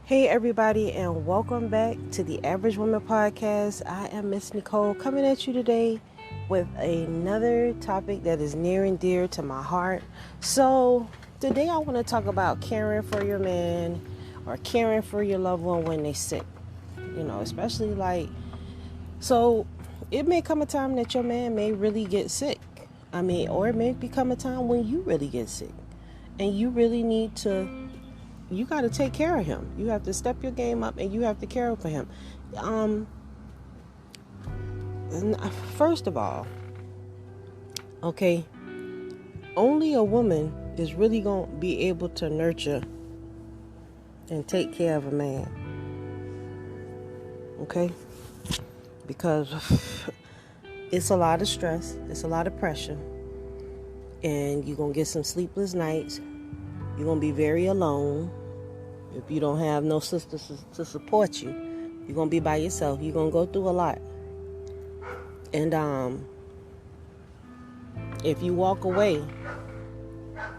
Hey everybody, and welcome back to the Average Woman Podcast. I am Miss Nicole coming at you today with another topic that is near and dear to my heart. So today I want to talk about caring for your man or caring for your loved one when they're sick. Especially so it may come a time that your man may really get sick. Or it may become a time when you really get sick and you really need to. You got to take care of him. You have to step your game up and you have to care for him. First of all, okay, only a woman is really going to be able to nurture and take care of a man. Okay? Because it's a lot of stress. It's a lot of pressure. And you're going to get some sleepless nights. You're going to be very alone. If you don't have no sisters to support you, you're going to be by yourself. You're going to go through a lot. And if you walk away,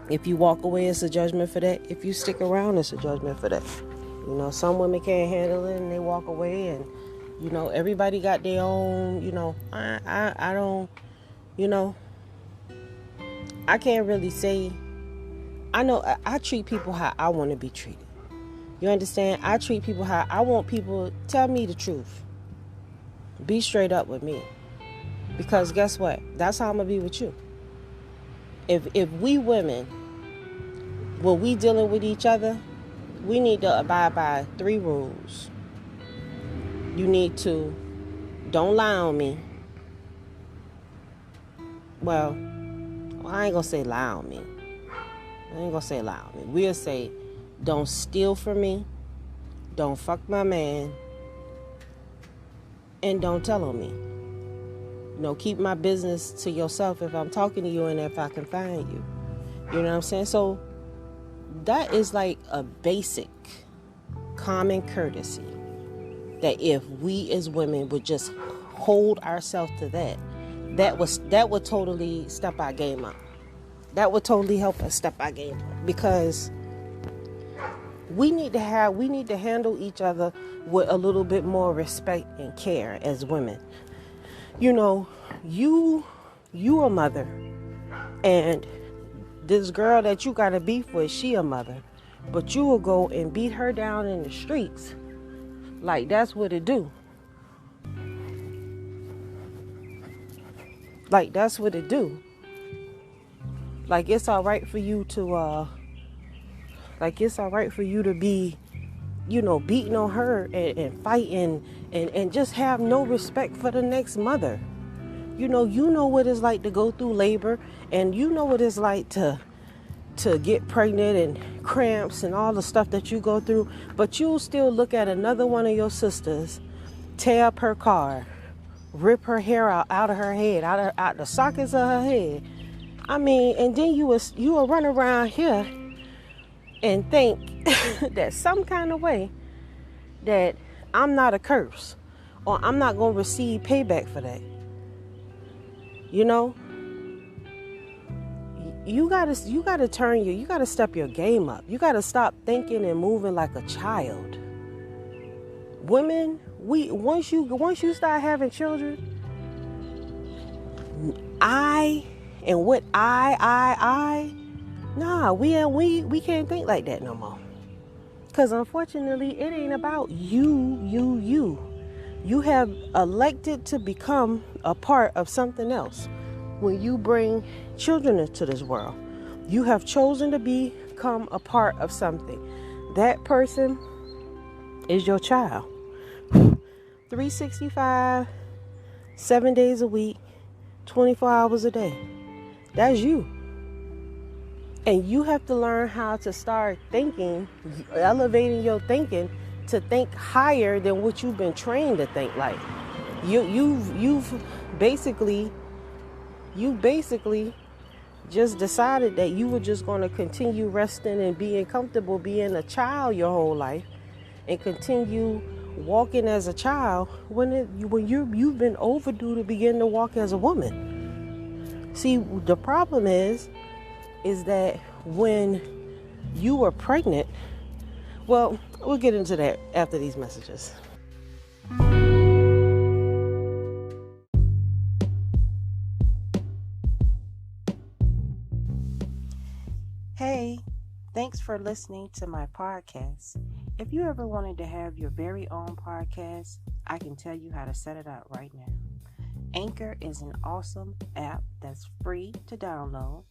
it's a judgment for that. If you stick around, it's a judgment for that. Some women can't handle it and they walk away. And, everybody got their own, I don't, I can't really say. I know I treat people how I want to be treated. You understand? I treat people how I want people to tell me the truth. Be straight up with me. Because guess what? That's how I'm going to be with you. If we women, when we dealing with each other, we need to abide by 3 rules. You need to don't lie on me. Well, I ain't going to say lie on me. We'll say, don't steal from me, don't fuck my man, and don't tell on me. Keep my business to yourself if I'm talking to you and if I can find you. You know what I'm saying? So that is like a basic common courtesy that if we as women would just hold ourselves to that would totally step our game up. That would totally help us step our game up, because we need to handle each other with a little bit more respect and care as women. You a mother, and this girl that you got a beef with, she a mother, but you will go and beat her down in the streets. Like, that's what it do. Like, it's all right for you to be, beating on her and fighting and just have no respect for the next mother. You know what it's like to go through labor, and you know what it's like to get pregnant and cramps and all the stuff that you go through, but you'll still look at another one of your sisters tear up her car, rip her hair out of her head, out the sockets of her head. And then you will run around here and think that some kind of way that I'm not a curse, or I'm not going to receive payback for that. You gotta step your game up. You gotta stop thinking and moving like a child. Women, once you start having children, we can't think like that no more. Because unfortunately, it ain't about you. You have elected to become a part of something else. When you bring children into this world, you have chosen to become a part of something. That person is your child. 365, 7 days a week, 24 hours a day. That's you. And you have to learn how to start thinking, elevating your thinking to think higher than what you've been trained to think like. You've basically just decided that you were just going to continue resting and being comfortable being a child your whole life, and continue walking as a child when you've been overdue to begin to walk as a woman. See, the problem is that when you were pregnant, well, We'll get into that after these messages. Hey, thanks for listening to my podcast. If you ever wanted to have your very own podcast, I can tell you how to set it up right now. Anchor is an awesome app that's free to download.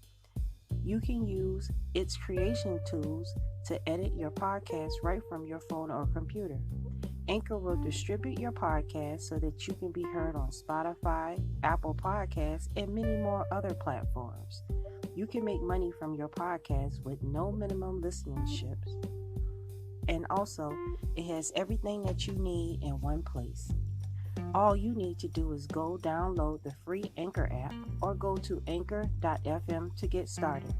You can use its creation tools to edit your podcast right from your phone or computer. Anchor will distribute your podcast so that you can be heard on Spotify, Apple Podcasts, and many more other platforms. You can make money from your podcast with no minimum listenerships. And also, it has everything that you need in one place. All you need to do is go download the free Anchor app or go to anchor.fm to get started.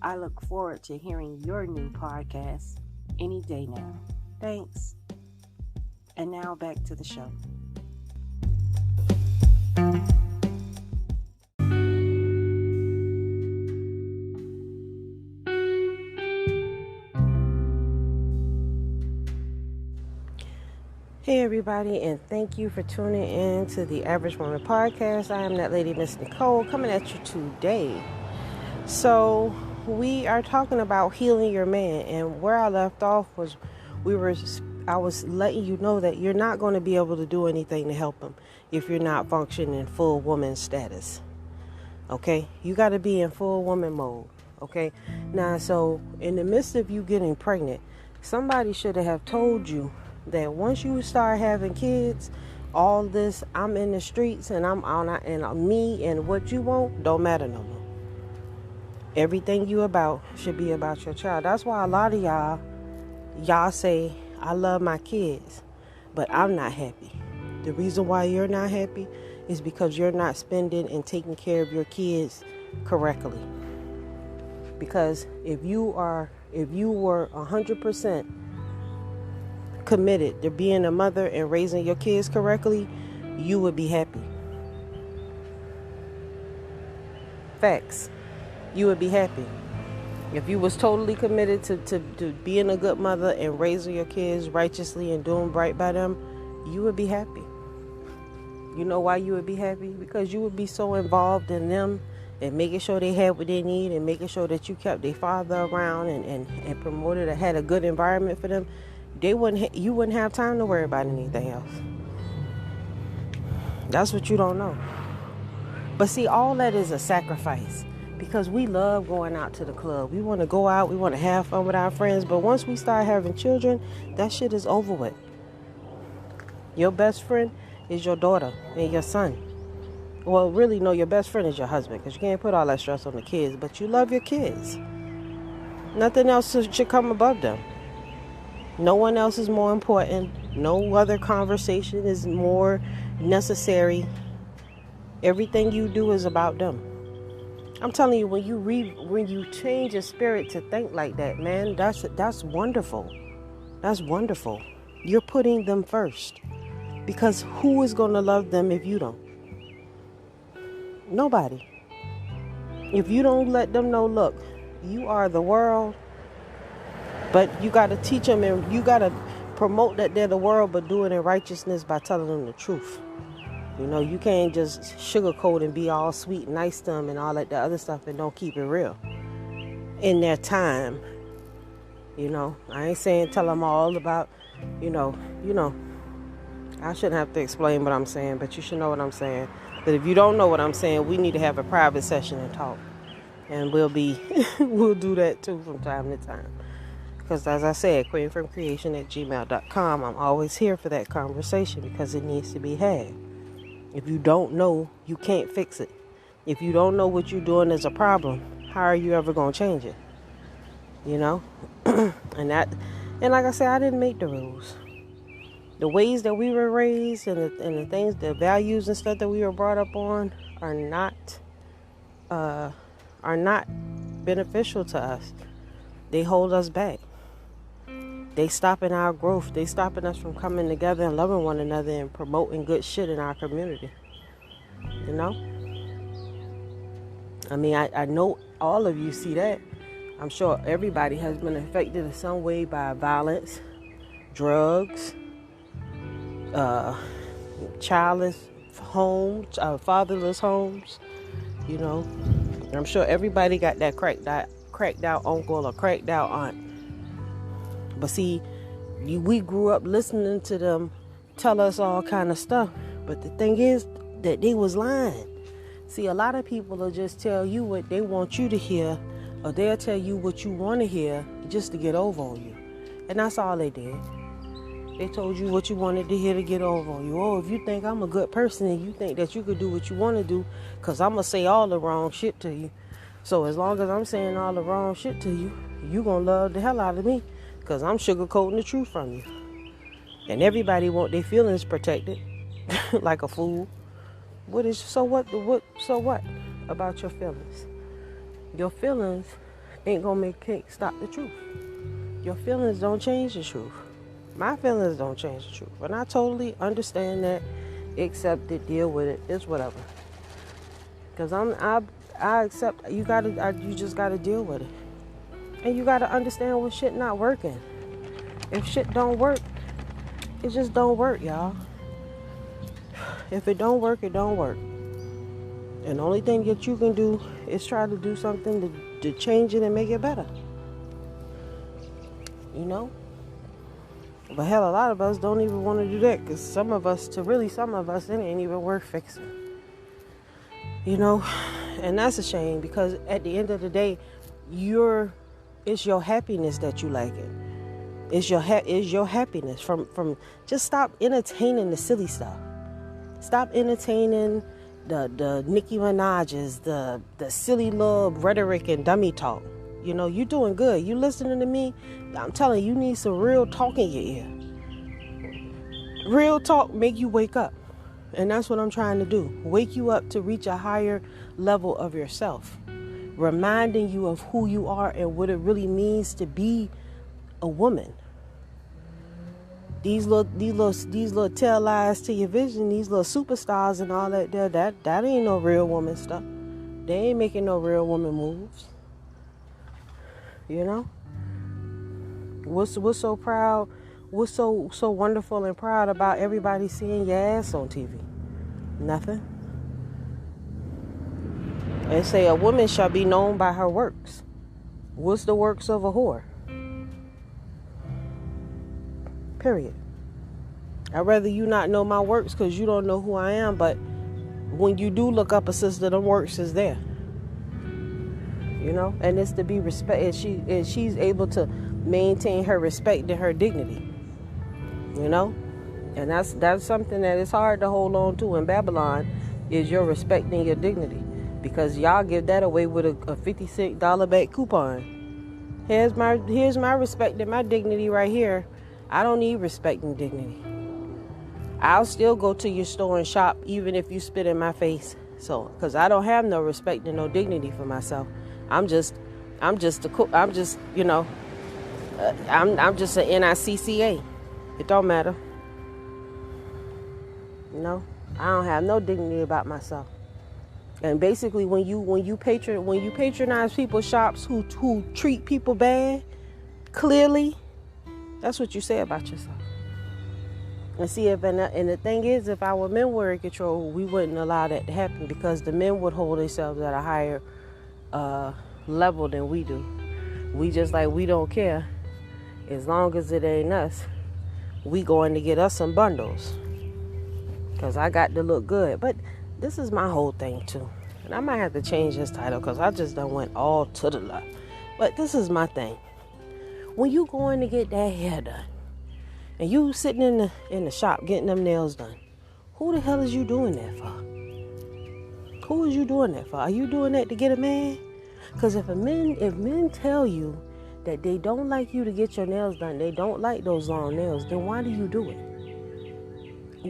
I look forward to hearing your new podcast any day now. Thanks. And now back to the show. Hey everybody, and thank you for tuning in to the Average Woman Podcast. I am that lady, Miss Nicole, coming at you today. So we are talking about healing your man, and where I left off was I was letting you know that you're not going to be able to do anything to help him if you're not functioning in full woman status. Okay, you got to be in full woman mode. Okay, now so in the midst of you getting pregnant, somebody should have told you that once you start having kids, all this I'm in the streets and I'm on and me and what you want don't matter no more. Everything you about should be about your child. That's why a lot of y'all say I love my kids, but I'm not happy. The reason why you're not happy is because you're not spending and taking care of your kids correctly. Because if you were 100% committed to being a mother and raising your kids correctly, you would be happy. Facts. You would be happy. If you was totally committed to being a good mother and raising your kids righteously and doing right by them, you would be happy. You know why you would be happy? Because you would be so involved in them and making sure they had what they need and making sure that you kept their father around and promoted and had a good environment for them. You wouldn't have time to worry about anything else. That's what you don't know. But see, all that is a sacrifice, because we love going out to the club. We want to go out, we want to have fun with our friends, but once we start having children, that shit is over with. Your best friend is your daughter and your son. Well, really, no, your best friend is your husband, because you can't put all that stress on the kids, but you love your kids. Nothing else should come above them. No one else is more important. No other conversation is more necessary. Everything you do is about them. I'm telling you, when you change your spirit to think like that, man, that's wonderful. That's wonderful. You're putting them first. Because who is going to love them if you don't? Nobody. If you don't let them know, look, you are the world, but you got to teach them and you got to promote that they're the world, but do it in righteousness by telling them the truth. You know, you can't just sugarcoat and be all sweet and nice to them and all that the other stuff and don't keep it real. In their time, you know, I ain't saying tell them all about, you know, I shouldn't have to explain what I'm saying, but you should know what I'm saying. But if you don't know what I'm saying, we need to have a private session and talk. And we'll do that too from time to time. Because as I said, queenfromcreation@gmail.com, I'm always here for that conversation because it needs to be had. If you don't know, you can't fix it. If you don't know what you're doing is a problem, how are you ever going to change it? You know? And like I said, I didn't make the rules. The ways that we were raised and the things, the values and stuff that we were brought up on are not beneficial to us. They hold us back. They stopping our growth. They stopping us from coming together and loving one another and promoting good shit in our community. You know? I mean, I know all of you see that. I'm sure everybody has been affected in some way by violence. drugs, childless homes, fatherless homes. You know, I'm sure everybody got that cracked out uncle or cracked out aunt. But see, we grew up listening to them tell us all kind of stuff. But the thing is that they was lying. See, a lot of people will just tell you what they want you to hear, or they'll tell you what you want to hear just to get over on you. And that's all they did. They told you what you wanted to hear to get over on you. Oh, if you think I'm a good person and you think that you could do what you want to do, because I'm going to say all the wrong shit to you. So as long as I'm saying all the wrong shit to you, you going to love the hell out of me, because I'm sugarcoating the truth from you. And everybody want their feelings protected like a fool. So what about your feelings? Your feelings ain't going to stop the truth. Your feelings don't change the truth. My feelings don't change the truth. And I totally understand that, accept it, deal with it. It's whatever. Because I accept, you just gotta deal with it. And you gotta understand when shit not working. If shit don't work, it just don't work, y'all. If it don't work, it don't work. And the only thing that you can do is try to do something to change it and make it better. You know? But hell, a lot of us don't even want to do that, because some of us, it ain't even worth fixing. You know? And that's a shame, because at the end of the day, it's your happiness that you like it. It's your happiness from just stop entertaining the silly stuff. Stop entertaining the Nicki Minaj's, the silly little rhetoric and dummy talk. You know, you doing good. You listening to me? I'm telling you, you need some real talk in your ear. Real talk make you wake up. And that's what I'm trying to do. Wake you up to reach a higher level of yourself. Reminding you of who you are and what it really means to be a woman. These little tell lies to your vision, these little superstars and all that ain't no real woman stuff. They ain't making no real woman moves. You know? What's so proud? What's so wonderful and proud about everybody seeing your ass on TV? Nothing. They say a woman shall be known by her works. What's the works of a whore? Period. I'd rather you not know my works because you don't know who I am, but when you do look up a sister, them works is there. You know, and it's to be respected. She's able to maintain her respect and her dignity. You know, and that's something that is hard to hold on to in Babylon, is your respect and your dignity, because y'all give that away with a $50 back coupon. Here's my respect and my dignity right here. I don't need respect and dignity. I'll still go to your store and shop even if you spit in my face. So, because I don't have no respect and no dignity for myself. I'm just an NICCA. It don't matter. You know, I don't have no dignity about myself. And basically, when you patronize people's shops who treat people bad, clearly, that's what you say about yourself. And see, and the thing is, if our men were in control, we wouldn't allow that to happen, because the men would hold themselves at a higher level than we do. We just like, we don't care. As long as it ain't us, we going to get us some bundles. Because I got to look good. But this is my whole thing too. And I might have to change this title, because I just done went all to the left. But this is my thing. When you going to get that hair done, and you sitting in the shop getting them nails done, who the hell is you doing that for? Who is you doing that for? Are you doing that to get a man? Because if men tell you that they don't like you to get your nails done, they don't like those long nails, then why do you do it?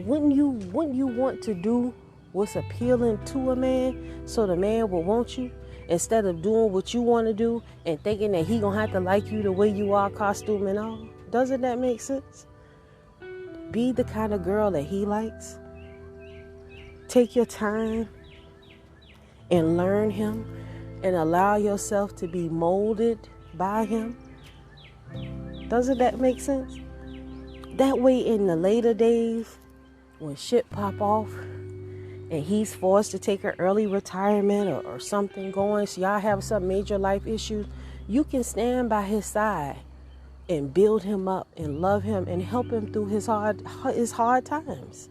Wouldn't you want to do what's appealing to a man so the man will want you, instead of doing what you want to do and thinking that he gonna have to like you the way you are, costume and all? Doesn't that make sense? Be the kind of girl that he likes. Take your time and learn him and allow yourself to be molded by him. Doesn't that make sense? That way in the later days, when shit pop off and he's forced to take an early retirement or something going, so y'all have some major life issues, you can stand by his side and build him up and love him and help him through his hard times.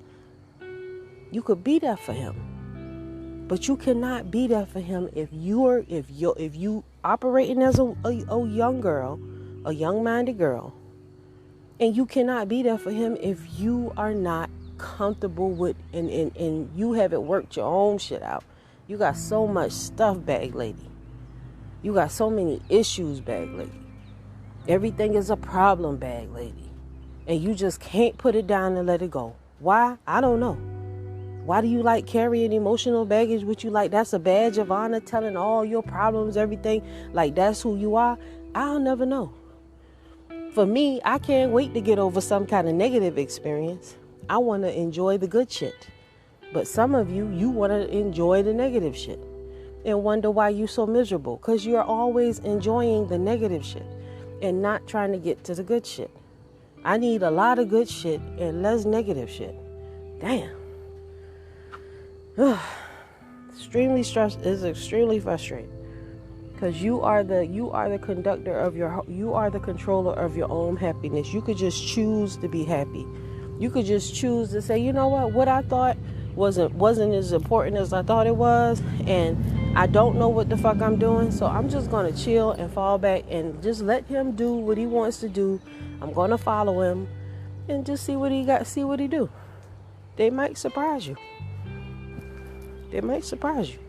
You could be there for him, but you cannot be there for him if you operating as a young girl, a young-minded girl, and you cannot be there for him if you are not comfortable with and you haven't worked your own shit out. You got so much stuff, bag lady. You got so many issues, bag lady. Everything is a problem, bag lady. And you just can't put it down and let it go. Why? I don't know. Why do you like carrying emotional baggage with you? Like that's a badge of honor, telling all your problems, everything. Like that's who you are? I'll never know. For me, I can't wait to get over some kind of negative experience. I want to enjoy the good shit. But some of you want to enjoy the negative shit and wonder why you're so miserable. Because you're always enjoying the negative shit and not trying to get to the good shit. I need a lot of good shit and less negative shit. Damn. Extremely stressed is extremely frustrating. Because you are the conductor of you are the controller of your own happiness. You could just choose to be happy. You could just choose to say, you know what I thought wasn't as important as I thought it was, and I don't know what the fuck I'm doing, so I'm just gonna chill and fall back and just let him do what he wants to do. I'm gonna follow him and just see what he do. They might surprise you. They might surprise you.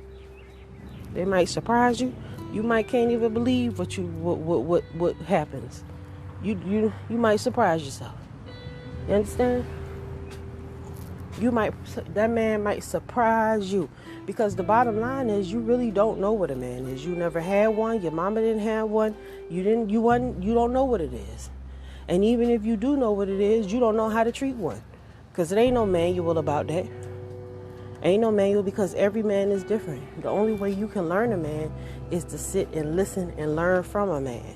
They might surprise you. You might can't even believe what happens. You might surprise yourself. You understand? That man might surprise you, because the bottom line is you really don't know what a man is. You never had one. Your mama didn't have one. You don't know what it is. And even if you do know what it is, you don't know how to treat one, because it ain't no manual about that. Ain't no manual, because every man is different. The only way you can learn a man is to sit and listen and learn from a man.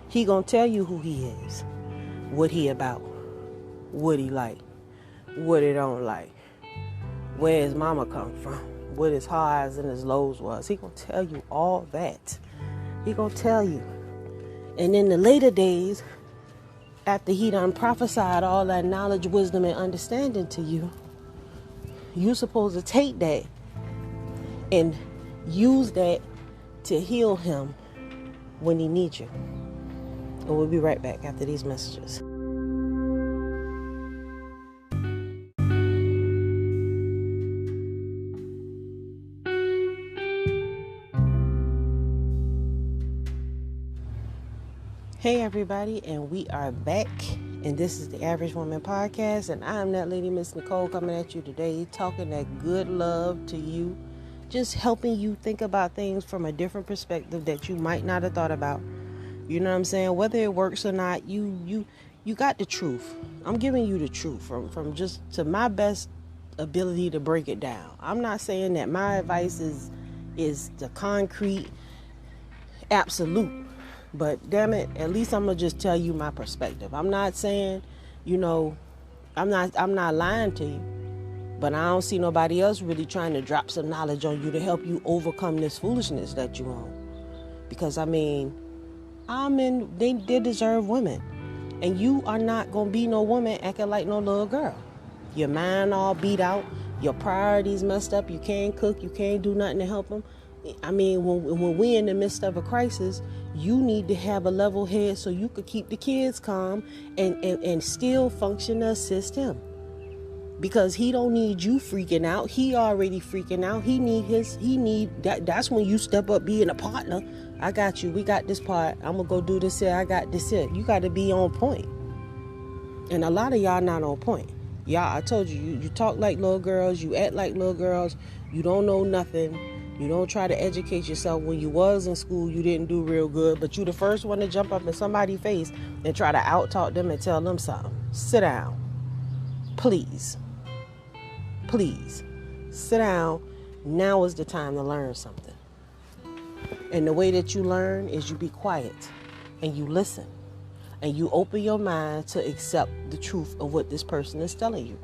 He gonna tell you who he is, what he about, what he like, what he don't like, where his mama come from, what his highs and his lows was. He gonna tell you all that. He gonna tell you. And in the later days, after he done prophesied all that knowledge, wisdom, and understanding to you, you're supposed to take that and use that to heal him when he needs you. And we'll be right back after these messages. Hey everybody, and we are back, and this is the Average Woman Podcast, and I'm that lady, Miss Nicole, coming at you today, talking that good love to you, just helping you think about things from a different perspective that you might not have thought about. You know what I'm saying? Whether it works or not, you got the truth. I'm giving you the truth from just to my best ability to break it down. I'm not saying that my advice is the concrete absolute. But damn it, at least I'm gonna just tell you my perspective. I'm not saying, I'm not lying to you, but I don't see nobody else really trying to drop some knowledge on you to help you overcome this foolishness that you own. Because they deserve women, and you are not gonna be no woman acting like no little girl. Your mind all beat out, your priorities messed up. You can't cook, you can't do nothing to help them. When we're in the midst of a crisis, you need to have a level head so you could keep the kids calm and still function to assist him. Because he don't need you freaking out. He already freaking out. That's when you step up being a partner. I got you. We got this part. I'm going to go do this here. I got this here. You got to be on point. And a lot of y'all not on point. Y'all, I told you, you talk like little girls. You act like little girls. You don't know nothing. You don't try to educate yourself. When you was in school, you didn't do real good, but you the first one to jump up in somebody's face and try to out-talk them and tell them something. Sit down. Please. Please. Sit down. Now is the time to learn something. And the way that you learn is you be quiet and you listen. and you open your mind to accept the truth of what this person is telling you.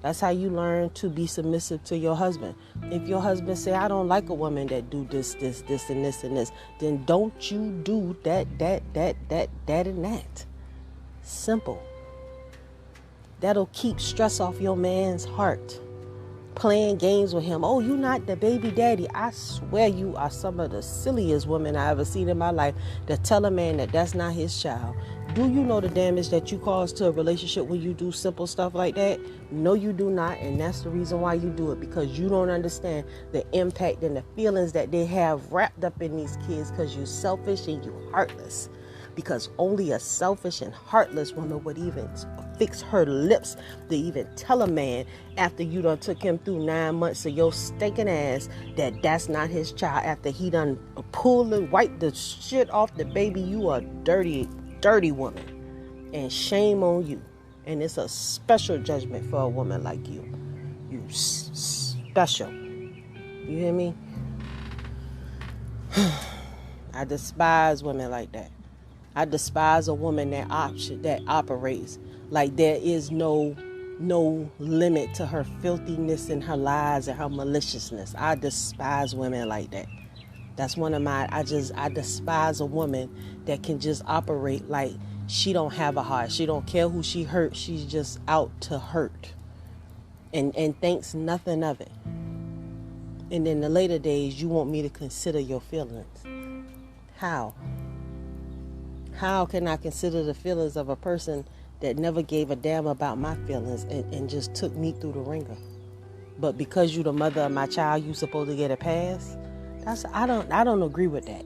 That's how you learn to be submissive to your husband. If your husband say, I don't like a woman that do this, and this, and this, then don't you do that, and that. Simple. That'll keep stress off your man's heart. Playing games with him. Oh, you not the baby daddy. I swear you are some of the silliest women I ever seen in my life to tell a man that that's not his child. Do you know the damage that you cause to a relationship when you do simple stuff like that? No, you do not. And that's the reason why you do it, because you don't understand the impact and the feelings that they have wrapped up in these kids, because you're selfish and you're heartless. Because only a selfish and heartless woman would even fix her lips to even tell a man after you done took him through 9 months of your stinking ass that that's not his child, after he done pulled and wiped the shit off the baby. You a dirty woman, and shame on you. And it's a special judgment for a woman like you. You special. You hear me? I despise women like that. I despise a woman that operates like there is no limit to her filthiness and her lies and her maliciousness. I despise women like that. That's one of my, I despise a woman that can just operate like she don't have a heart. She don't care who she hurt. She's just out to hurt and thinks nothing of it. And in the later days, you want me to consider your feelings. How? How can I consider the feelings of a person that never gave a damn about my feelings and just took me through the ringer? But because you the mother of my child, you supposed to get a pass? I don't agree with that.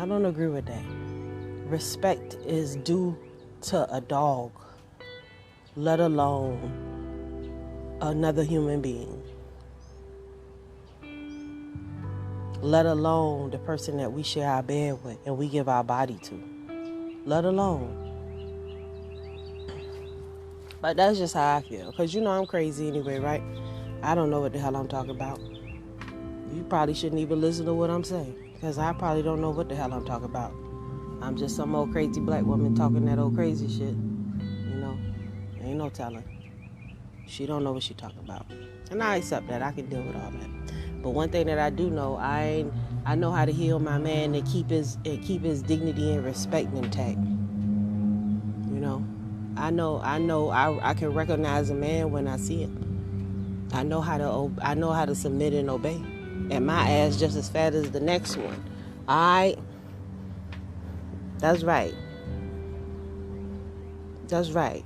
I don't agree with that. Respect is due to a dog, let alone another human being. Let alone the person that we share our bed with and we give our body to. Let alone. But that's just how I feel. Because you know I'm crazy anyway, right? I don't know what the hell I'm talking about. You probably shouldn't even listen to what I'm saying. Because I probably don't know what the hell I'm talking about. I'm just some old crazy black woman talking that old crazy shit. You know? Ain't no telling. She don't know what she talking about. And I accept that. I can deal with all that. But one thing that I do know, I know how to heal my man and keep his dignity and respect intact. You know, I can recognize a man when I see him. I know how to submit and obey. And my ass just as fat as the next one. That's right. That's right.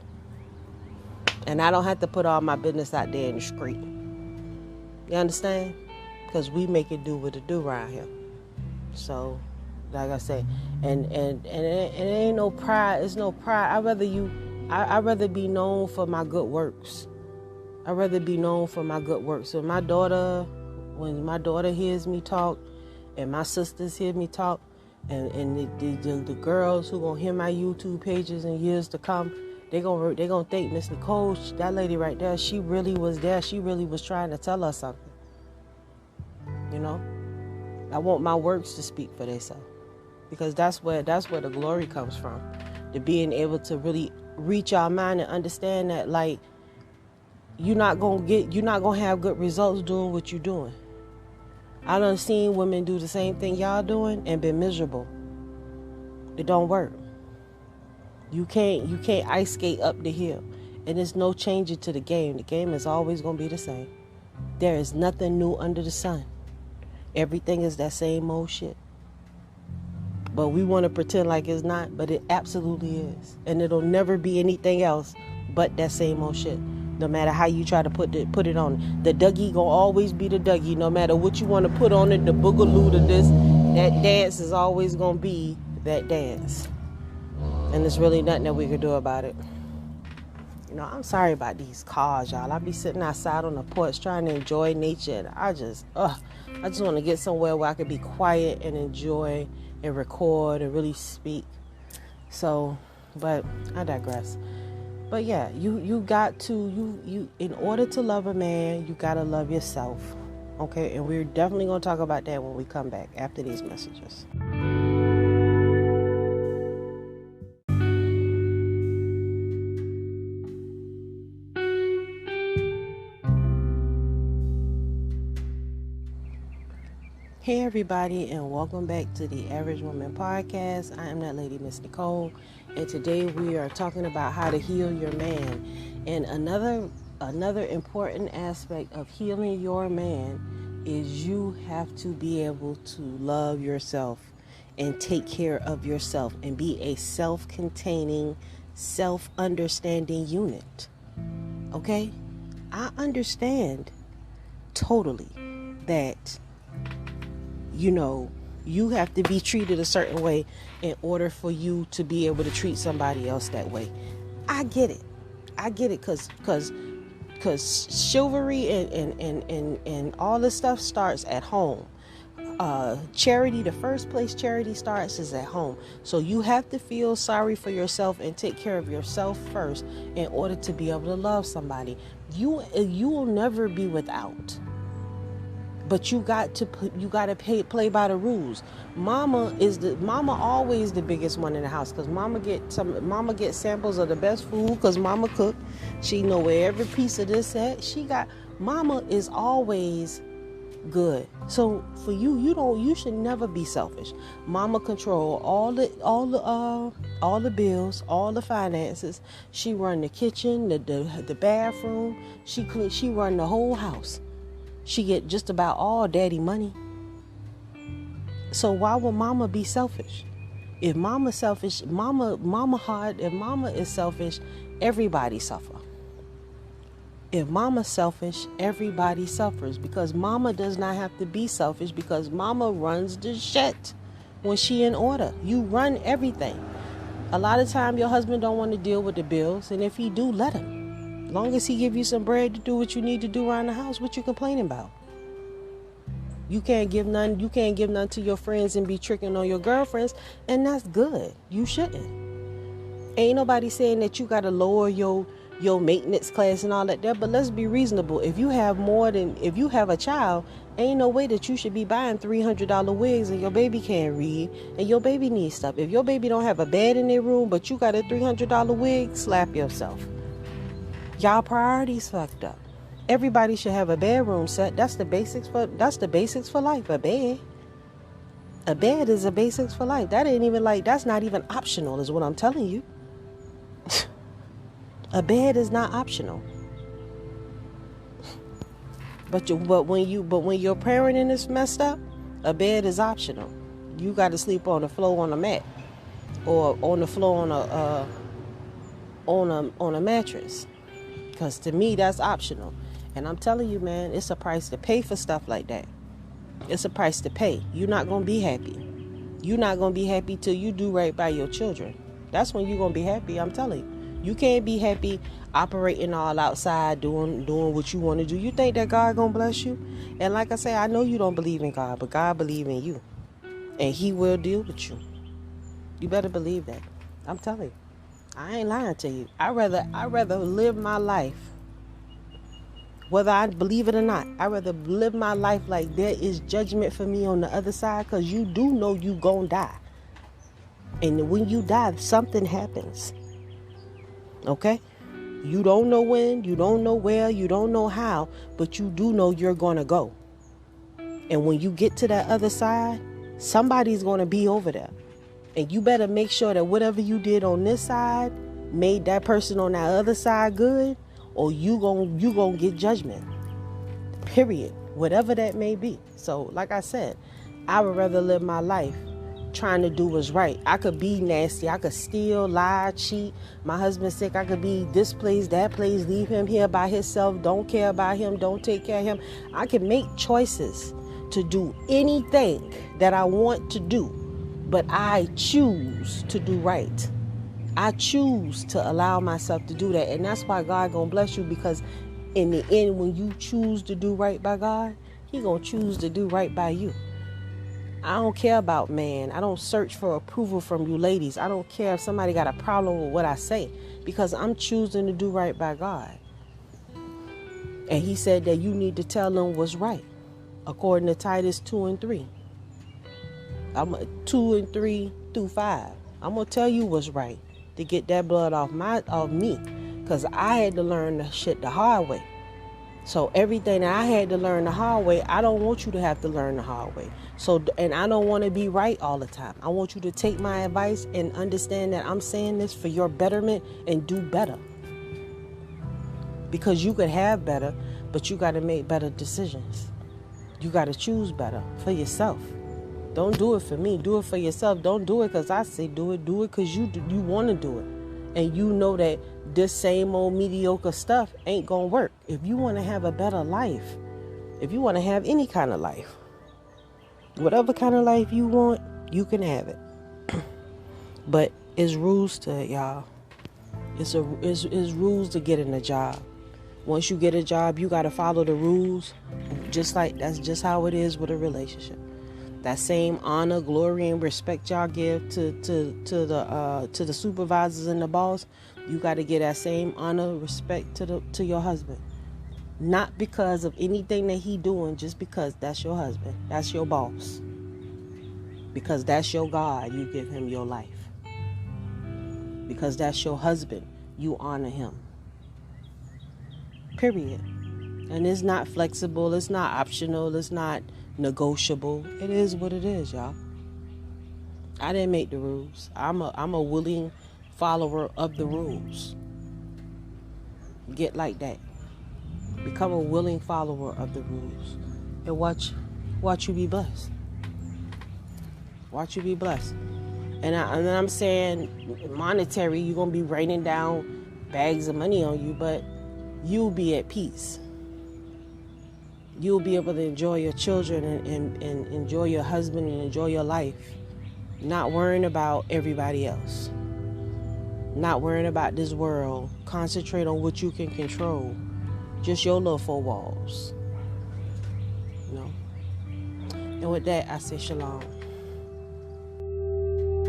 And I don't have to put all my business out there in the street. You understand? Because we make it do what it do around here. So, like I say, and it ain't no pride. It's no pride. I'd rather be known for my good works. I'd rather be known for my good works. So when my daughter hears me talk, and my sisters hear me talk, and the girls who gonna hear my YouTube pages in years to come, they gonna think Miss Nicole, that lady right there, she really was there. She really was trying to tell us something. You know, I want my works to speak for themselves, because that's where the glory comes from. To being able to really reach our mind and understand that, like, you're not gonna have good results doing what you're doing. I done seen women do the same thing y'all doing and been miserable. It don't work. You can't ice skate up the hill, and there's no changing to the game. The game is always gonna be the same. There is nothing new under the sun. Everything is that same old shit. But we want to pretend like it's not, but it absolutely is. And it'll never be anything else but that same old shit. No matter how you try to put it on. The Dougie gonna always be the Dougie. No matter what you want to put on it, the boogaloo to this, that dance is always gonna be that dance. And there's really nothing that we can do about it. You know, I'm sorry about these cars, y'all. I be sitting outside on the porch trying to enjoy nature, and I just want to get somewhere where I can be quiet and enjoy and record and really speak. So, but I digress. But yeah, you got to, you in order to love a man, you got to love yourself. Okay? And we're definitely going to talk about that when we come back after these messages. Hey everybody, and welcome back to the Average Woman Podcast. I am that lady, Miss Nicole, and today we are talking about how to heal your man. And another important aspect of healing your man is you have to be able to love yourself and take care of yourself and be a self-containing, self-understanding unit. Okay? I understand totally that you have to be treated a certain way in order for you to be able to treat somebody else that way. I get it because chivalry and all this stuff starts at home. Charity, the first place charity starts is at home. So you have to feel sorry for yourself and take care of yourself first in order to be able to love somebody. You will never be without. But you got to play by the rules. Mama always the biggest one in the house, because mama get samples of the best food, because mama cook. She know where every piece of this at. Mama is always good. So for you should never be selfish. Mama control all the bills, all the finances. She run the kitchen, the bathroom. She run the whole house. She get just about all daddy money. So why would mama be selfish? If mama's selfish, mama hard. If mama is selfish, everybody suffer. If mama's selfish, everybody suffers, because mama does not have to be selfish, because mama runs the shit when she in order. You run everything. A lot of time your husband don't want to deal with the bills, and if he do, let him. Long as he give you some bread to do what you need to do around the house, what you complaining about? You can't give none to your friends and be tricking on your girlfriends, and that's good. You shouldn't. Ain't nobody saying that you gotta lower your maintenance class and all that there, but let's be reasonable. If you have a child, ain't no way that you should be buying $300 wigs and your baby can't read and your baby needs stuff. If your baby don't have a bed in their room but you got a $300 wig, slap yourself. Y'all priorities fucked up. Everybody should have a bedroom set. That's the basics for life. A bed is the basics for life. That's not even optional, is what I'm telling you. A bed is not optional. But when your parenting is messed up, a bed is optional. You got to sleep on the floor on a mat, or on the floor on a mattress. Because to me, that's optional. And I'm telling you, man, it's a price to pay for stuff like that. It's a price to pay. You're not going to be happy. You're not going to be happy till you do right by your children. That's when you're going to be happy, I'm telling you. You can't be happy operating all outside, doing what you want to do. You think that God going to bless you? And like I say, I know you don't believe in God, but God believes in you. And he will deal with you. You better believe that. I'm telling you. I ain't lying to you. I'd rather live my life, whether I believe it or not. I'd rather live my life like there is judgment for me on the other side, because you do know you gonna die. And when you die, something happens. Okay? You don't know when, you don't know where, you don't know how, but you do know you're gonna go. And when you get to that other side, somebody's gonna be over there. And you better make sure that whatever you did on this side made that person on that other side good, or you gon' get judgment. Period. Whatever that may be. So, like I said, I would rather live my life trying to do what's right. I could be nasty. I could steal, lie, cheat. My husband's sick. I could be this place, that place, leave him here by himself, don't care about him, don't take care of him. I can make choices to do anything that I want to do. But I choose to do right. I choose to allow myself to do that. And that's why God gonna bless you, because in the end, when you choose to do right by God, he gonna choose to do right by you. I don't care about man. I don't search for approval from you ladies. I don't care if somebody got a problem with what I say, because I'm choosing to do right by God. And he said that you need to tell them what's right, according to Titus 2:3. I'm 2 and 3 through 5. I'm gonna tell you what's right to get that blood off me, because I had to learn the shit the hard way. So everything that I had to learn the hard way, I don't want you to have to learn the hard way. So, and I don't want to be right all the time. I want you to take my advice and understand that I'm saying this for your betterment and do better. Because you could have better, but you got to make better decisions. You got to choose better for yourself. Don't do it for me. Do it for yourself. Don't do it because I say do it. Do it because you want to do it. And you know that this same old mediocre stuff ain't going to work. If you want to have a better life, if you want to have any kind of life, whatever kind of life you want, you can have it. But it's rules to it, y'all. It's rules to getting a job. Once you get a job, you got to follow the rules. That's just how it is with a relationship. That same honor, glory, and respect y'all give to the supervisors and the boss, you got to get that same honor, respect to your husband. Not because of anything that he doing, just because that's your husband, that's your boss. Because that's your God, you give him your life. Because that's your husband, you honor him. Period. And it's not flexible, it's not optional, it's not negotiable. It is what it is, y'all. I didn't make the rules. I'm a willing follower of the rules. Get like that. Become a willing follower of the rules. And watch you be blessed. Watch you be blessed. And I'm saying monetary, you're going to be raining down bags of money on you, but you'll be at peace. You'll be able to enjoy your children and enjoy your husband and enjoy your life. Not worrying about everybody else. Not worrying about this world. Concentrate on what you can control. Just your little four walls. You know? And with that, I say shalom.